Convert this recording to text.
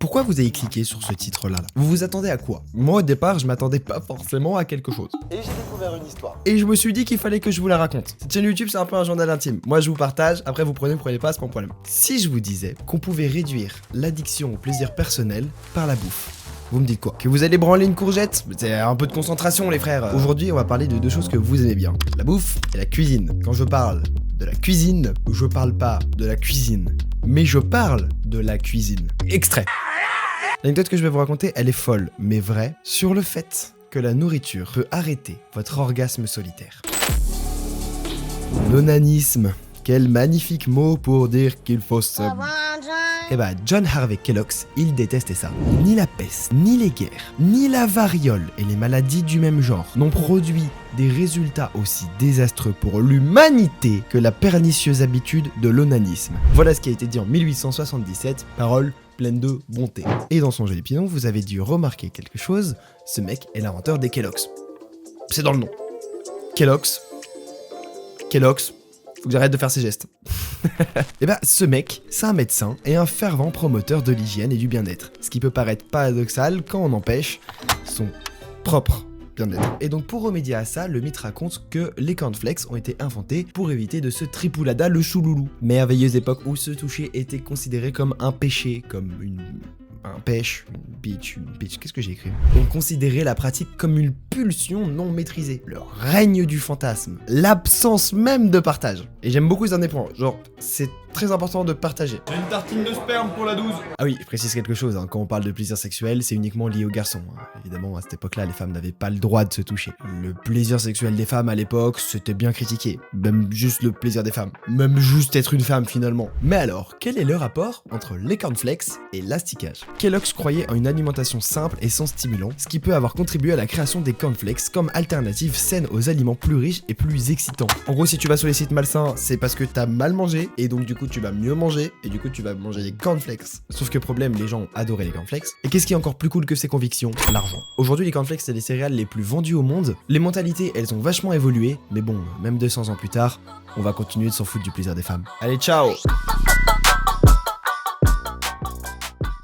Pourquoi vous avez cliqué sur ce titre-là? Vous vous attendez à quoi? Moi, au départ, je m'attendais pas forcément à quelque chose. Et j'ai découvert une histoire. Et je me suis dit qu'il fallait que je vous la raconte. Cette chaîne YouTube, c'est un peu un journal intime. Moi, je vous partage, après vous prenez pas, c'est pas mon problème. Si je vous disais qu'on pouvait réduire l'addiction au plaisir personnel par la bouffe, vous me dites quoi? Que vous allez branler une courgette? C'est un peu de concentration, les frères. Aujourd'hui, on va parler de deux choses que vous aimez bien. La bouffe et la cuisine. Quand je parle de la cuisine, je parle pas de la cuisine, mais je parle de la cuisine. Extrait. L'anecdote que je vais vous raconter, elle est folle, mais vraie, sur le fait que la nourriture peut arrêter votre orgasme solitaire. L'onanisme. Quel magnifique mot pour dire qu'il faut se... Eh bah, John Harvey Kellogg, il détestait ça. Ni la peste, ni les guerres, ni la variole et les maladies du même genre n'ont produit des résultats aussi désastreux pour l'humanité que la pernicieuse habitude de l'onanisme. Voilà ce qui a été dit en 1877, parole pleine de bonté. Et dans son joli pinon, vous avez dû remarquer quelque chose, ce mec est l'inventeur des Kellogg's. C'est dans le nom. Kellogg's, faut que j'arrête de faire ces gestes. Et bah, ce mec, c'est un médecin et un fervent promoteur de l'hygiène et du bien-être. Ce qui peut paraître paradoxal quand on empêche son propre bien-être. Et donc, pour remédier à ça, le mythe raconte que les cornflakes ont été inventés pour éviter de se tripoulada le chouloulou. Merveilleuse époque où se toucher était considéré comme un péché, comme un pêche, une bitch, qu'est-ce que j'ai écrit? On considérait la pratique comme une pulsion non maîtrisée, le règne du fantasme, l'absence même de partage. Et j'aime beaucoup ce dernier point, genre, c'est très important de partager. J'ai une tartine de sperme pour la 12. Ah oui, je précise quelque chose, hein, quand on parle de plaisir sexuel, c'est uniquement lié aux garçons. Hein. Évidemment, à cette époque-là, les femmes n'avaient pas le droit de se toucher. Le plaisir sexuel des femmes à l'époque, c'était bien critiqué. Même juste le plaisir des femmes. Même juste être une femme finalement. Mais alors, quel est le rapport entre les cornflakes et l'asticage? Kellogg's croyait en une alimentation simple et sans stimulant, ce qui peut avoir contribué à la création des cornflakes comme alternative saine aux aliments plus riches et plus excitants. En gros, si tu vas sur les sites malsains, c'est parce que t'as mal mangé, et donc du coup tu vas mieux manger, et du coup tu vas manger des cornflakes. Sauf que problème, les gens ont adoré les cornflakes. Et qu'est-ce qui est encore plus cool que ces convictions? L'argent. Aujourd'hui, les cornflakes, c'est les céréales les plus vendues au monde. Les mentalités, elles ont vachement évolué, mais bon, même 200 ans plus tard, on va continuer de s'en foutre du plaisir des femmes. Allez, ciao!